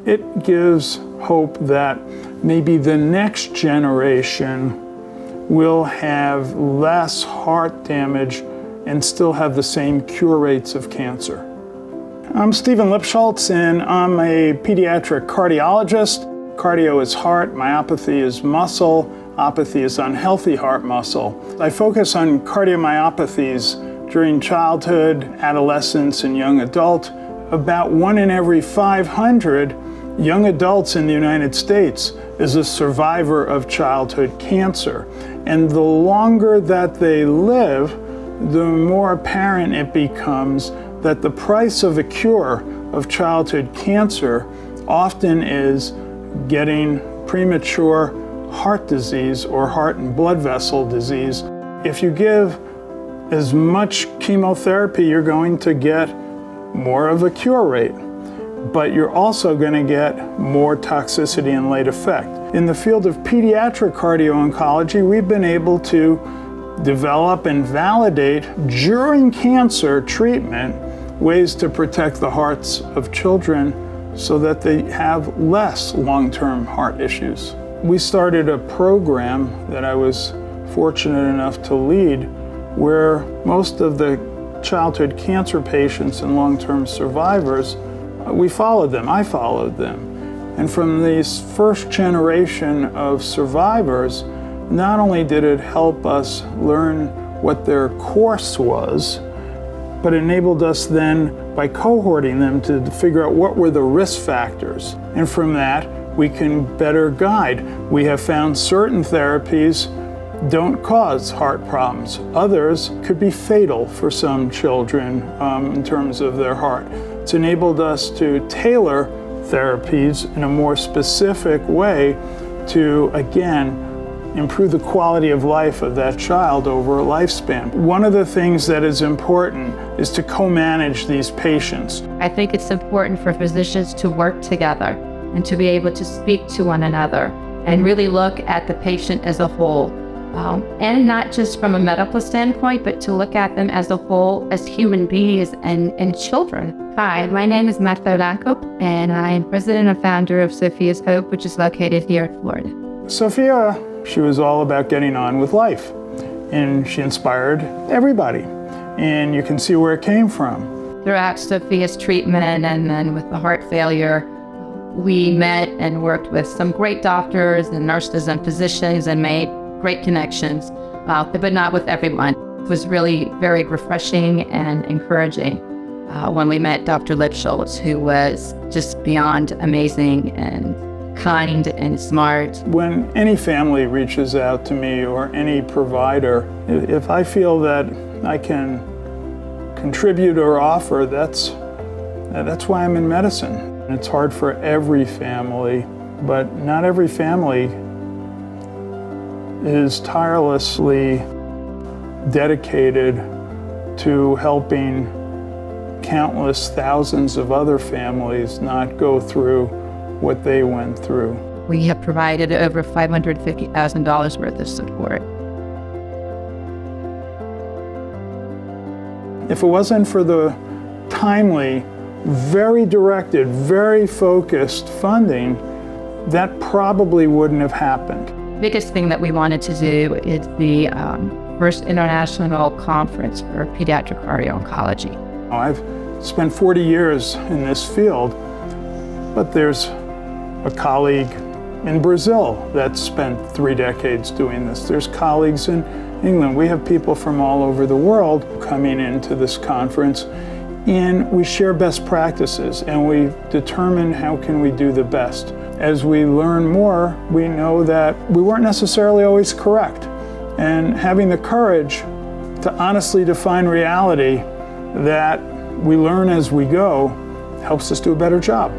it gives hope that maybe the next generation will have less heart damage and still have the same cure rates of cancer. I'm Stephen Lipshultz, and I'm a pediatric cardiologist. Cardio is heart, myopathy is muscle, apathy is unhealthy heart muscle. I focus on cardiomyopathies during childhood, adolescence, and young adult. About 1 in every 500 young adults in the United States is a survivor of childhood cancer. And the longer that they live, the more apparent it becomes that the price of a cure of childhood cancer often is getting premature heart disease or heart and blood vessel disease. If you give as much chemotherapy, you're going to get more of a cure rate, but you're also going to get more toxicity and late effect. In the field of pediatric cardio-oncology, we've been able to develop and validate during cancer treatment ways to protect the hearts of children so that they have less long-term heart issues. We started a program that I was fortunate enough to lead where most of the childhood cancer patients and long-term survivors, we followed them, I followed them. And from this first generation of survivors, not only did it help us learn what their course was, but enabled us then, by cohorting them, to figure out what were the risk factors. And from that, we can better guide. We have found certain therapies don't cause heart problems. Others could be fatal for some children in terms of their heart. It's enabled us to tailor therapies in a more specific way to, again, improve the quality of life of that child over a lifespan. One of the things that is important is to co-manage these patients. I think it's important for physicians to work together and to be able to speak to one another and really look at the patient as a whole. And not just from a medical standpoint, but to look at them as a whole, as human beings and children. Hi, my name is Martha Blanco, and I am president and founder of Sophia's Hope, which is located here in Florida. Sophia, she was all about getting on with life, and she inspired everybody, and you can see where it came from. Throughout Sophia's treatment and then with the heart failure, we met and worked with some great doctors and nurses and physicians and made great connections, but not with everyone. It was really very refreshing and encouraging when we met Dr. Lipshultz, who was just beyond amazing and kind and smart. When any family reaches out to me or any provider, if I feel that I can contribute or offer, that's why I'm in medicine. It's hard for every family, but not every family is tirelessly dedicated to helping countless thousands of other families not go through what they went through. We have provided over $550,000 worth of support. If it wasn't for the timely, very directed, very focused funding, that probably wouldn't have happened. The biggest thing that we wanted to do is the first international conference for pediatric cardio-oncology. I've spent 40 years in this field, but there's a colleague in Brazil that spent 3 decades doing this. There's colleagues in England. We have people from all over the world coming into this conference, and we share best practices and we determine how can we do the best. As we learn more, we know that we weren't necessarily always correct. And having the courage to honestly define reality that we learn as we go helps us do a better job.